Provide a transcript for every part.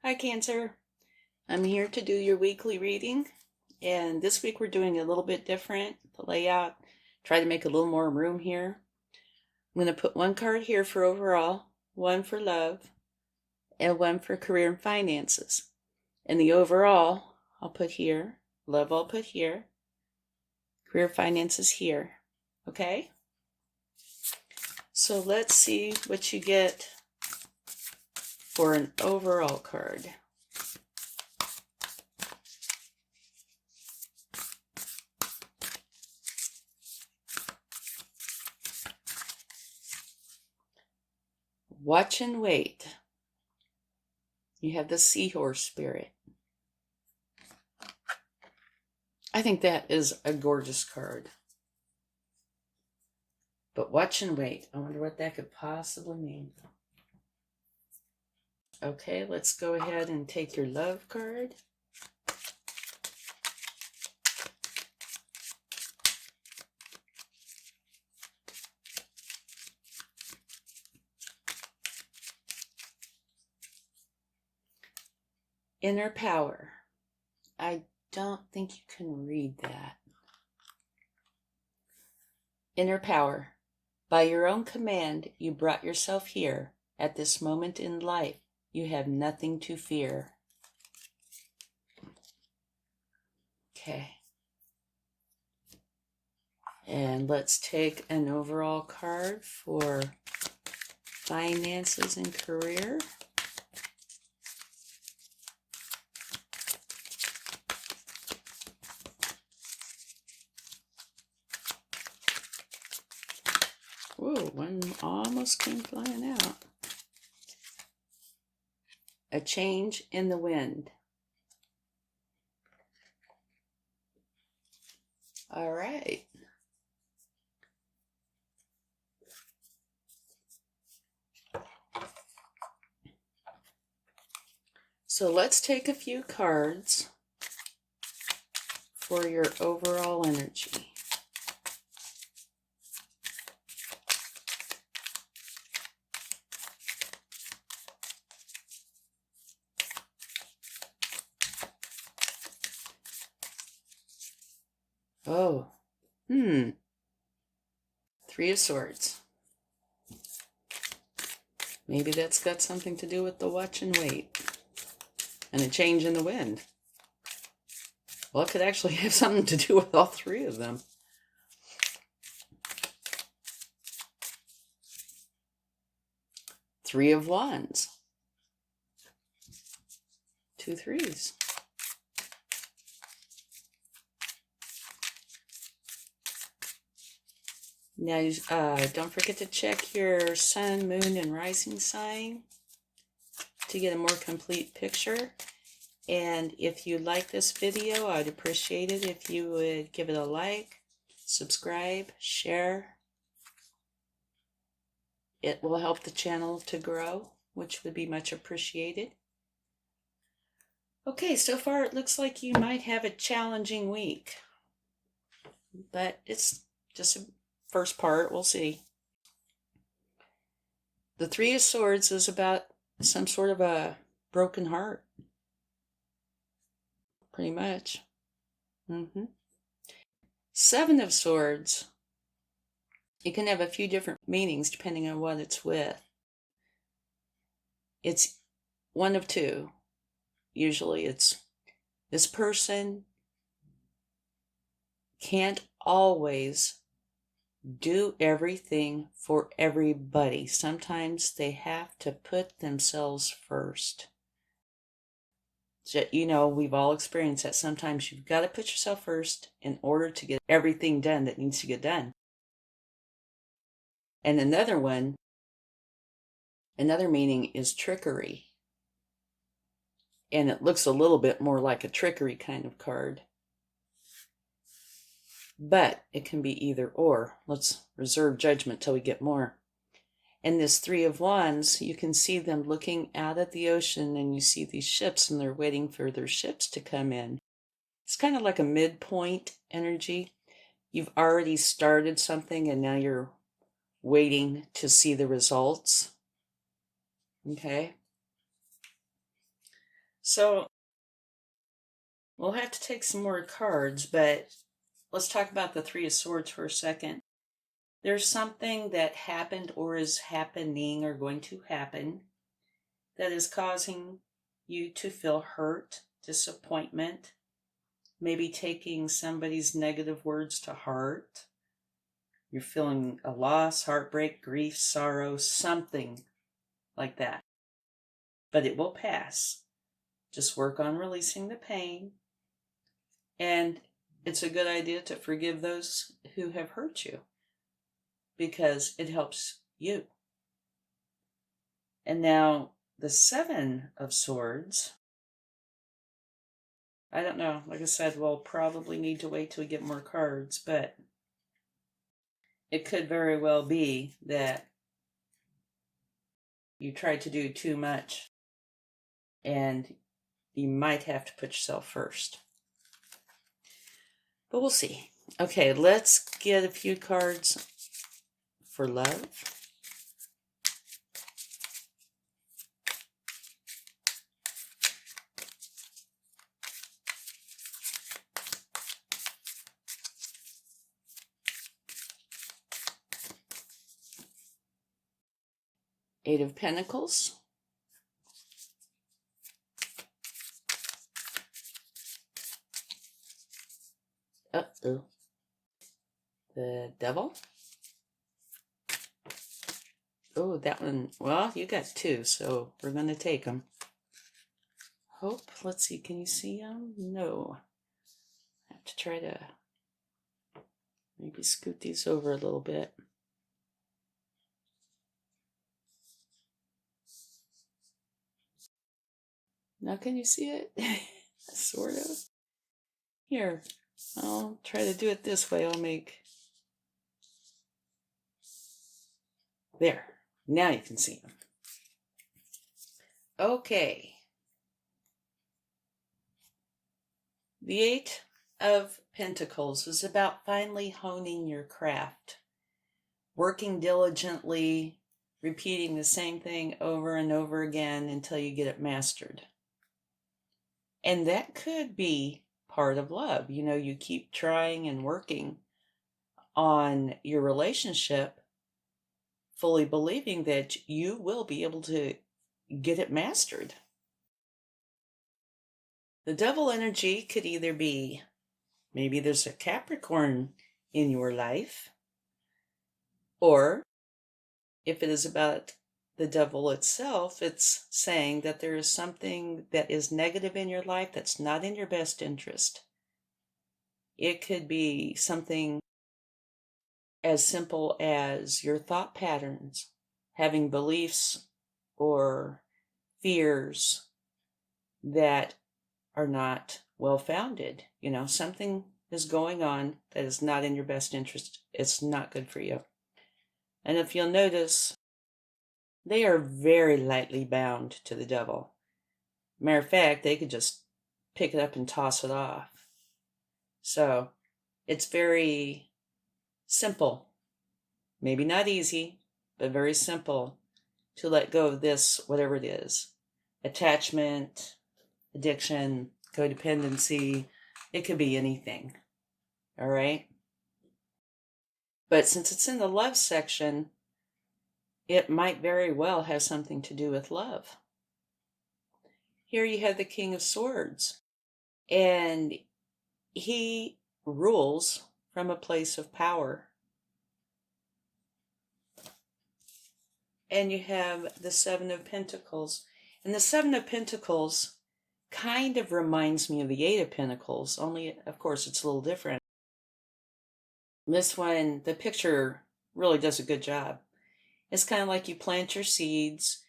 Hi Cancer, I'm here to do your weekly reading, and this week we're doing a little bit different, the layout, try to make a little more room here. I'm going to put one card here for overall, one for love, and one for career and finances. And the overall, I'll put here, love I'll put here, career finances here, okay? So let's see what you get for an overall card. Watch and wait. You have the seahorse spirit. I think that is a gorgeous card. But watch and wait. I wonder what that could possibly mean. Okay, let's go ahead and take your love card. Inner power. I don't think you can read that. Inner power. By your own command, you brought yourself here. At this moment in life, you have nothing to fear. Okay. And let's take an overall card for finances and career. Whoa, one almost came flying out. A change in the wind. All right. So let's take a few cards for your overall energy. Oh, Three of Swords. Maybe that's got something to do with the watch and wait and a change in the wind. Well, it could actually have something to do with all three of them. Three of Wands. Two threes. Now, don't forget to check your sun, moon, and rising sign to get a more complete picture. And if you like this video, I'd appreciate it if you would give it a like, subscribe, share. It will help the channel to grow, which would be much appreciated. Okay, so far it looks like you might have a challenging week, but it's just a first part. We'll see. The Three of Swords is about some sort of a broken heart. Pretty much. Seven of Swords. It can have a few different meanings depending on what it's with. It's one of two. Usually it's this person can't always do everything for everybody. Sometimes they have to put themselves first. You know, we've all experienced that. Sometimes you've got to put yourself first in order to get everything done that needs to get done. And another meaning is trickery. And it looks a little bit more like a trickery kind of card. But it can be either or. Let's reserve judgment till we get more. And this Three of Wands, you can see them looking out at the ocean, and you see these ships, and they're waiting for their ships to come in. It's kind of like a midpoint energy. You've already started something, and now you're waiting to see the results. Okay. So we'll have to take some more cards, but let's talk about the Three of Swords for a second. There's something that happened or is happening or going to happen that is causing you to feel hurt, disappointment, maybe taking somebody's negative words to heart. You're feeling a loss, heartbreak, grief, sorrow, something like that. But it will pass. Just work on releasing the pain. And it's a good idea to forgive those who have hurt you because it helps you. And now the Seven of Swords. I don't know. Like I said, we'll probably need to wait till we get more cards, but it could very well be that you tried to do too much and you might have to put yourself first. But we'll see. Okay, let's get a few cards for love. Eight of Pentacles. Uh-oh. The Devil. Oh, that one. Well, you got two, so we're going to take them. Hope. Let's see. Can you see them? No. I have to try to maybe scoot these over a little bit. Now can you see it? Sort of. Here, I'll try to do it this way. I'll make... There. Now you can see them. Okay. The Eight of Pentacles is about finally honing your craft, working diligently, repeating the same thing over and over again until you get it mastered. And that could be part of love. You know, you keep trying and working on your relationship, fully believing that you will be able to get it mastered. The Devil energy could either be, maybe there's a Capricorn in your life, or if it is about the devil itself, it's saying that there is something that is negative in your life that's not in your best interest. It could be something as simple as your thought patterns, having beliefs or fears that are not well-founded. You know, something is going on that is not in your best interest. It's not good for you. And if you'll notice, they are very lightly bound to the devil. Matter of fact, they could just pick it up and toss it off. So it's very simple, maybe not easy, but very simple to let go of this, whatever it is. Attachment, addiction, codependency, it could be anything. All right? But since it's in the love section, it might very well have something to do with love. Here you have the King of Swords, and he rules from a place of power. And you have the Seven of Pentacles. And the Seven of Pentacles kind of reminds me of the Eight of Pentacles, only, of course, it's a little different. This one, the picture really does a good job. It's kind of like you plant your seeds,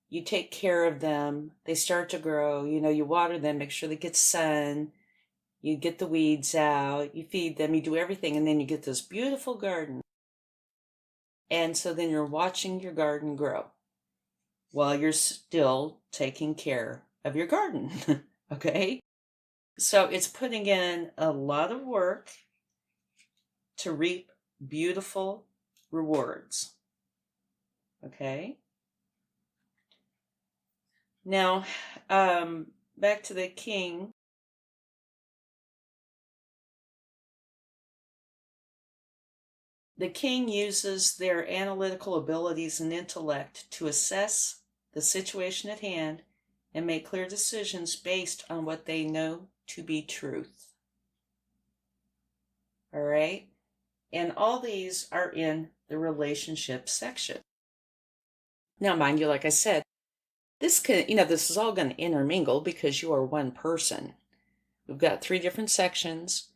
you take care of them, they start to grow, you know, you water them, make sure they get sun, you get the weeds out, you feed them, you do everything, and then you get this beautiful garden. And so then you're watching your garden grow while you're still taking care of your garden, okay? So it's putting in a lot of work to reap beautiful rewards, okay? Now, back to the king. The king uses their analytical abilities and intellect to assess the situation at hand and make clear decisions based on what they know to be truth. All right? And all these are in the relationship section. Now, mind you, like I said, this is all going to intermingle because you are one person. We've got 3 different sections.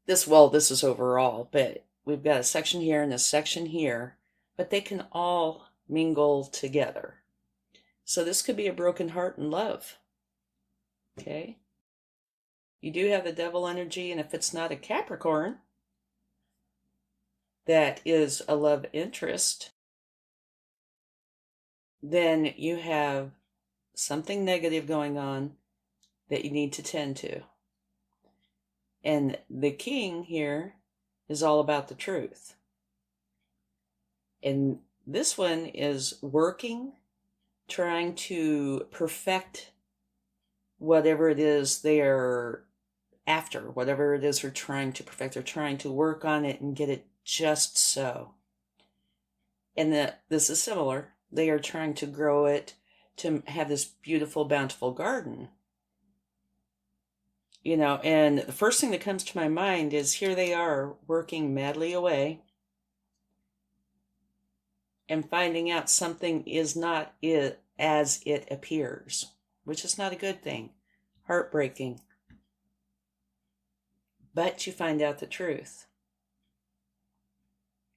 This is overall, but we've got a section here and a section here, but they can all mingle together. So this could be a broken heart in love. Okay? You do have the devil energy, and if it's not a Capricorn, that is a love interest, then you have something negative going on that you need to tend to. And the king here is all about the truth. And this one is working, trying to perfect whatever it is they're after, whatever it is they're trying to perfect. They're trying to work on it and get it just so. And this is similar. They are trying to grow it to have this beautiful, bountiful garden. And the first thing that comes to my mind is here they are working madly away and finding out something is not as it appears, which is not a good thing. Heartbreaking. But you find out the truth.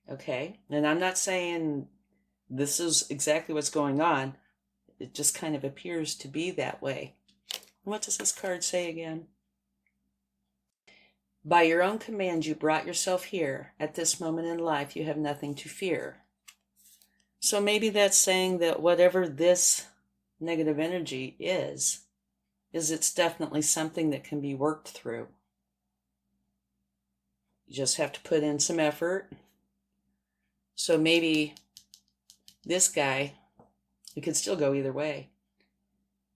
Okay? And I'm not saying this is exactly what's going on. It just kind of appears to be that way. What does this card say again? By your own command, you brought yourself here. At this moment in life, you have nothing to fear. So maybe that's saying that whatever this negative energy is it's definitely something that can be worked through. You just have to put in some effort. So maybe this guy, it could still go either way.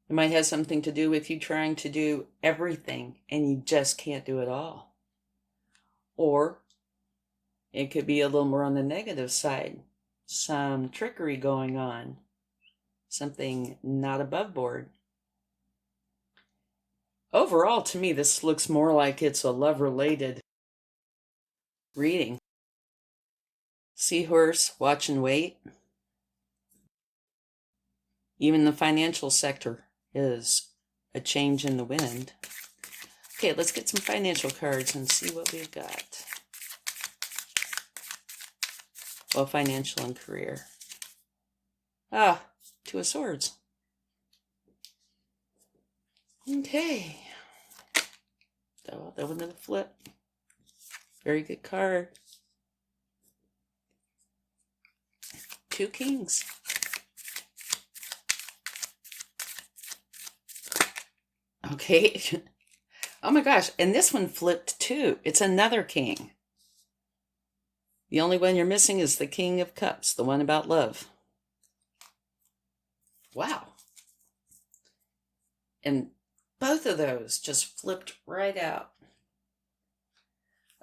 It might have something to do with you trying to do everything and you just can't do it all. Or it could be a little more on the negative side. Some trickery going on. Something not above board. Overall, to me, this looks more like it's a love-related reading. Seahorse, watch and wait. Even the financial sector is a change in the wind. Okay, let's get some financial cards and see what we've got. Well, financial and career. 2 of Swords. Okay. That wasn't a flip. Very good card. 2 Kings. Okay. Oh my gosh, and this one flipped too. It's another king. The only one you're missing is the King of Cups, the one about love. Wow. And both of those just flipped right out.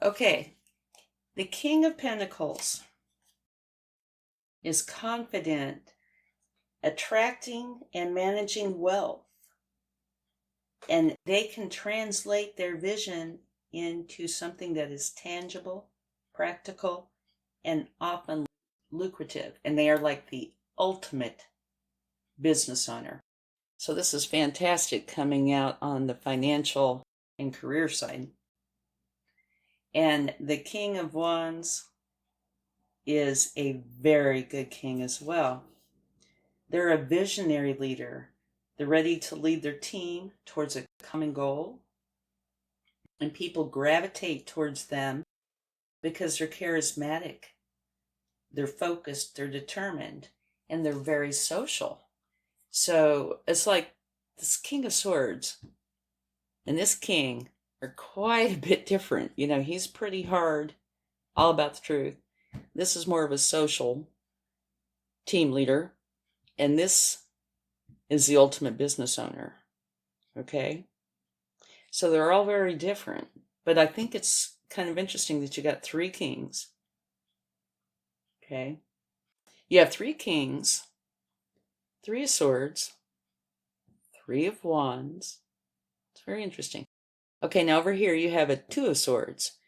Okay, the King of Pentacles is confident, attracting and managing wealth. And they can translate their vision into something that is tangible, practical, and often lucrative. And they are like the ultimate business owner. So this is fantastic coming out on the financial and career side. And the King of Wands is a very good king as well. They're a visionary leader. They're ready to lead their team towards a common goal. And people gravitate towards them because they're charismatic. They're focused, they're determined, and they're very social. So it's like this King of Swords and this king are quite a bit different. He's pretty hard, all about the truth. This is more of a social team leader. And this is the ultimate business owner. Okay? So they're all very different. But I think it's kind of interesting that you got 3 kings. Okay? You have 3 kings, 3 of swords, 3 of wands. It's very interesting. Okay, now over here you have a 2 of swords,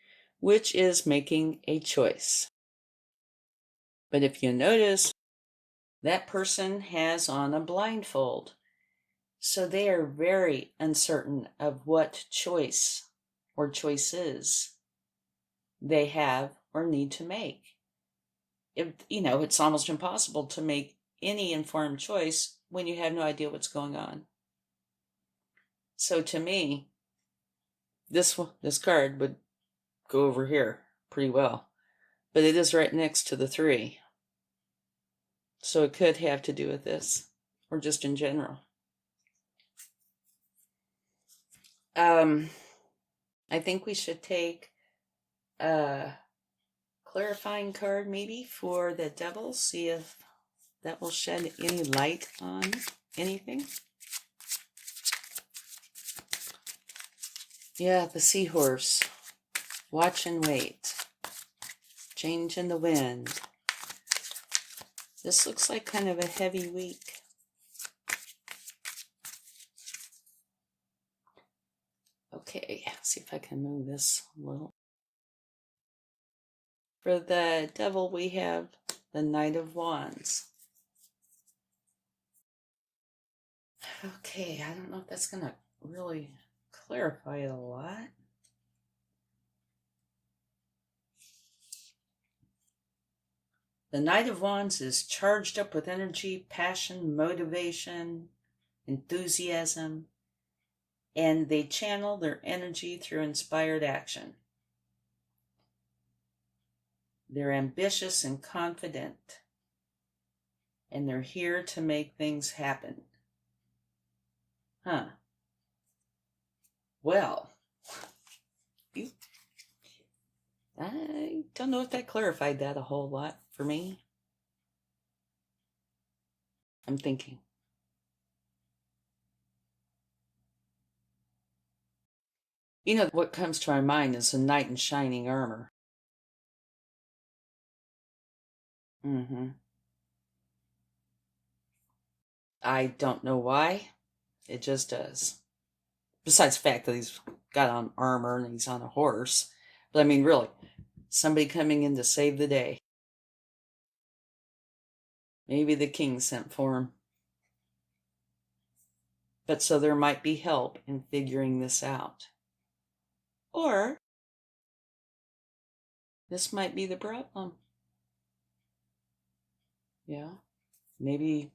which is making a choice. But if you notice, that person has on a blindfold. So they are very uncertain of what choice or choices they have or need to make. It's almost impossible to make any informed choice when you have no idea what's going on. So to me, this card would go over here pretty well, but it is right next to the 3. So it could have to do with this, or just in general. I think we should take a clarifying card maybe for the devil, see if that will shed any light on anything. Yeah, the seahorse. Watch and wait. Change in the wind. This looks like kind of a heavy week. Okay, see if I can move this a little. For the devil, we have the Knight of Wands. Okay, I don't know if that's going to really clarify it a lot. The Knight of Wands is charged up with energy, passion, motivation, enthusiasm, and they channel their energy through inspired action. They're ambitious and confident, and they're here to make things happen. Well, I don't know if that clarified that a whole lot for me. I'm thinking. What comes to my mind is a knight in shining armor. I don't know why. It just does. Besides the fact that he's got on armor and he's on a horse. But I mean, really, somebody coming in to save the day. Maybe the king sent for him. But so there might be help in figuring this out. Or this might be the problem. Yeah. Maybe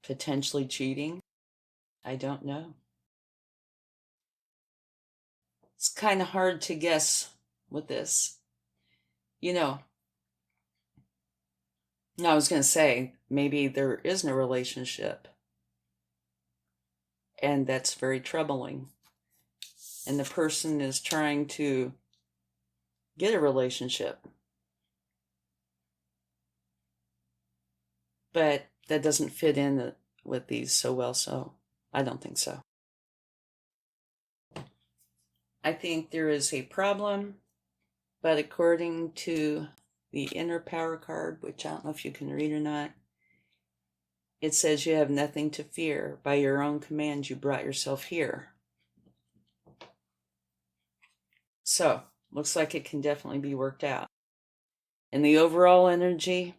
potentially cheating. I don't know. It's kind of hard to guess with this. Now I was going to say, maybe there isn't a relationship. And that's very troubling. And the person is trying to get a relationship. But that doesn't fit in with these so well, so I don't think so. I think there is a problem, but according to the inner power card, which I don't know if you can read or not, it says you have nothing to fear. By your own command, you brought yourself here. So, looks like it can definitely be worked out. And the overall energy,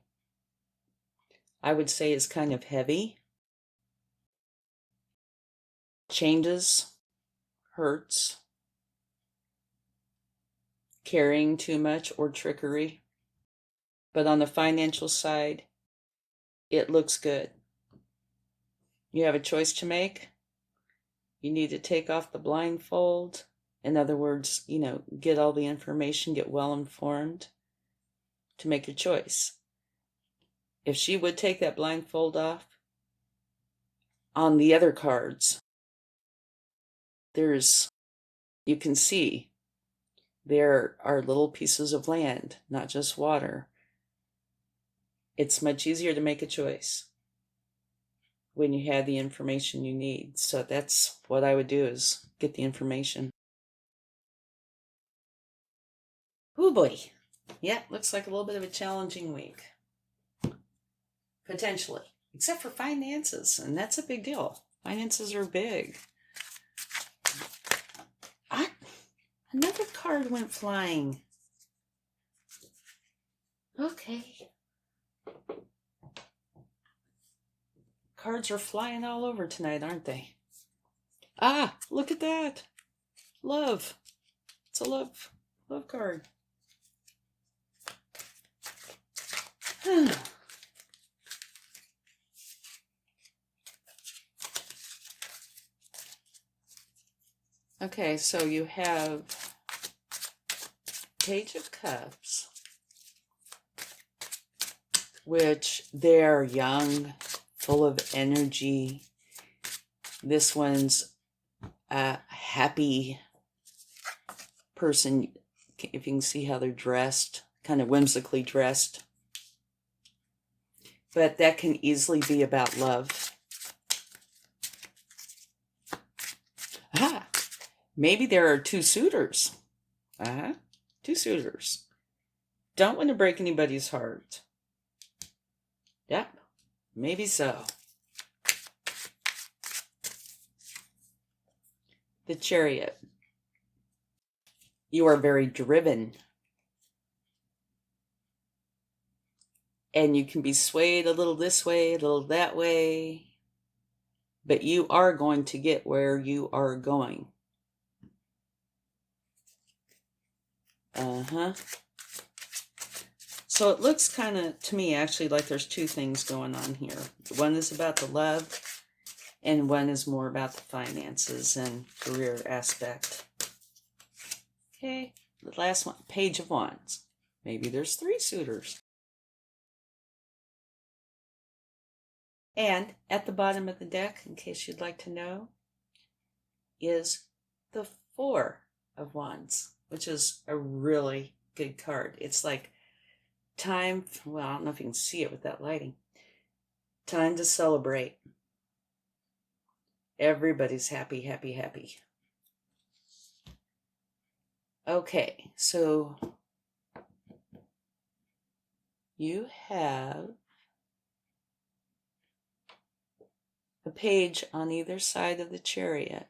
I would say, is kind of heavy. Changes, hurts, carrying too much, or trickery. But on the financial side, it looks good. You have a choice to make. You need to take off the blindfold. In other words, get all the information, get well informed to make your choice. If she would take that blindfold off, on the other cards, you can see there are little pieces of land, not just water. It's much easier to make a choice. when you have the information you need. So that's what I would do, is get the information. Oh boy. Yeah, looks like a little bit of a challenging week. Potentially. Except for finances, and that's a big deal. Finances are big. Another card went flying. Okay. Cards are flying all over tonight, aren't they? Ah, look at that. Love. It's a love card. Okay, so you have Page of Cups, which they're young, full of energy. This one's a happy person, if you can see how they're dressed, kind of whimsically dressed. But that can easily be about love. Ah, maybe there are two suitors. Two suitors. Don't want to break anybody's heart. Yep, maybe so. The Chariot. You are very driven. And you can be swayed a little this way, a little that way. But you are going to get where you are going. So it looks kind of, to me, actually, like there's two things going on here. One is about the love, and one is more about the finances and career aspect. Okay, the last one, Page of Wands. Maybe there's three suitors. And at the bottom of the deck, in case you'd like to know, is the Four of Wands, which is a really good card. It's like time, well, I don't know if you can see it with that lighting. Time to celebrate. Everybody's happy, happy, happy. Okay, so you have a page on either side of the Chariot.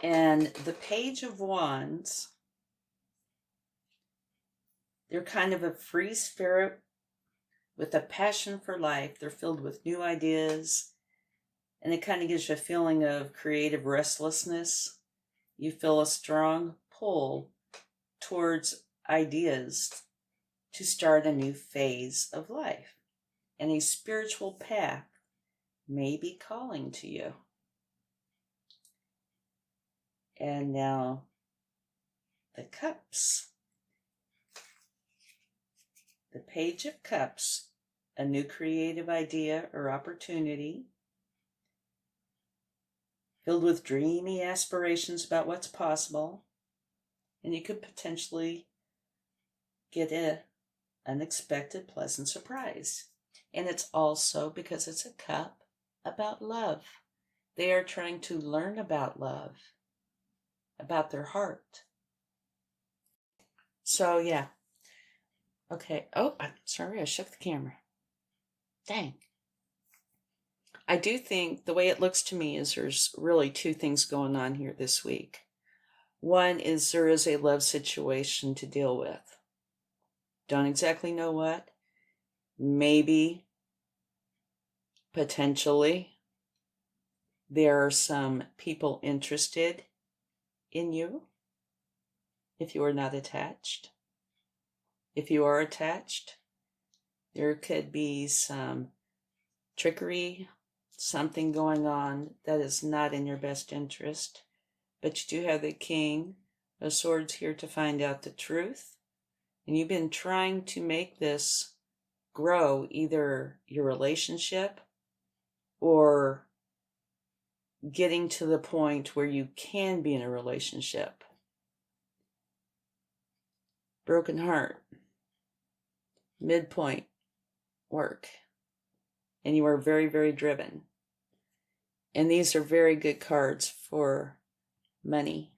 And the Page of Wands, they're kind of a free spirit with a passion for life. They're filled with new ideas, and it kind of gives you a feeling of creative restlessness. You feel a strong pull towards ideas to start a new phase of life, and a spiritual path may be calling to you. And now the Cups. The Page of Cups, a new creative idea or opportunity, filled with dreamy aspirations about what's possible, and you could potentially get an unexpected pleasant surprise. And it's also, because it's a cup, about love. They are trying to learn about love, about their heart. So yeah. Okay. Oh, I'm sorry, I shook the camera. Dang. I do think the way it looks to me is there's really two things going on here this week. One is there is a love situation to deal with. Don't exactly know what. Maybe, potentially, there are some people interested in you if you are not attached. If you are attached, there could be some trickery, something going on that is not in your best interest. But you do have the King of Swords here to find out the truth. And you've been trying to make this grow, either your relationship or getting to the point where you can be in a relationship. Broken heart. Midpoint. work. And you are very, very driven. And these are very good cards for money,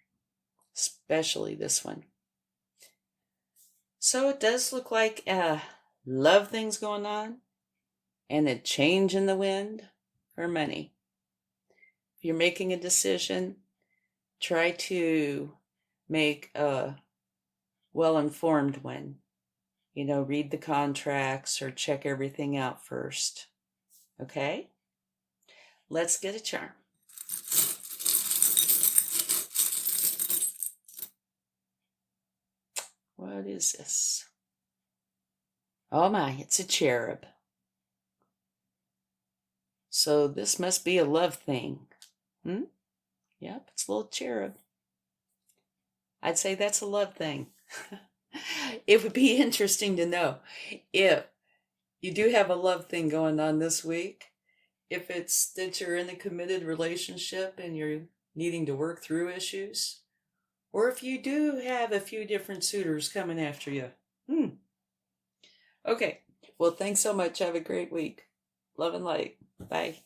especially this one. So it does look like love things going on and a change in the wind for money. If you're making a decision, try to make a well-informed one. You know, read the contracts or check everything out first. Okay? Let's get a charm. What is this? Oh my, it's a cherub. So this must be a love thing. Yep, it's a little cherub. I'd say that's a love thing. It would be interesting to know if you do have a love thing going on this week, if it's that you're in a committed relationship and you're needing to work through issues, or if you do have a few different suitors coming after you. Okay, well, thanks so much. Have a great week. Love and light. Bye.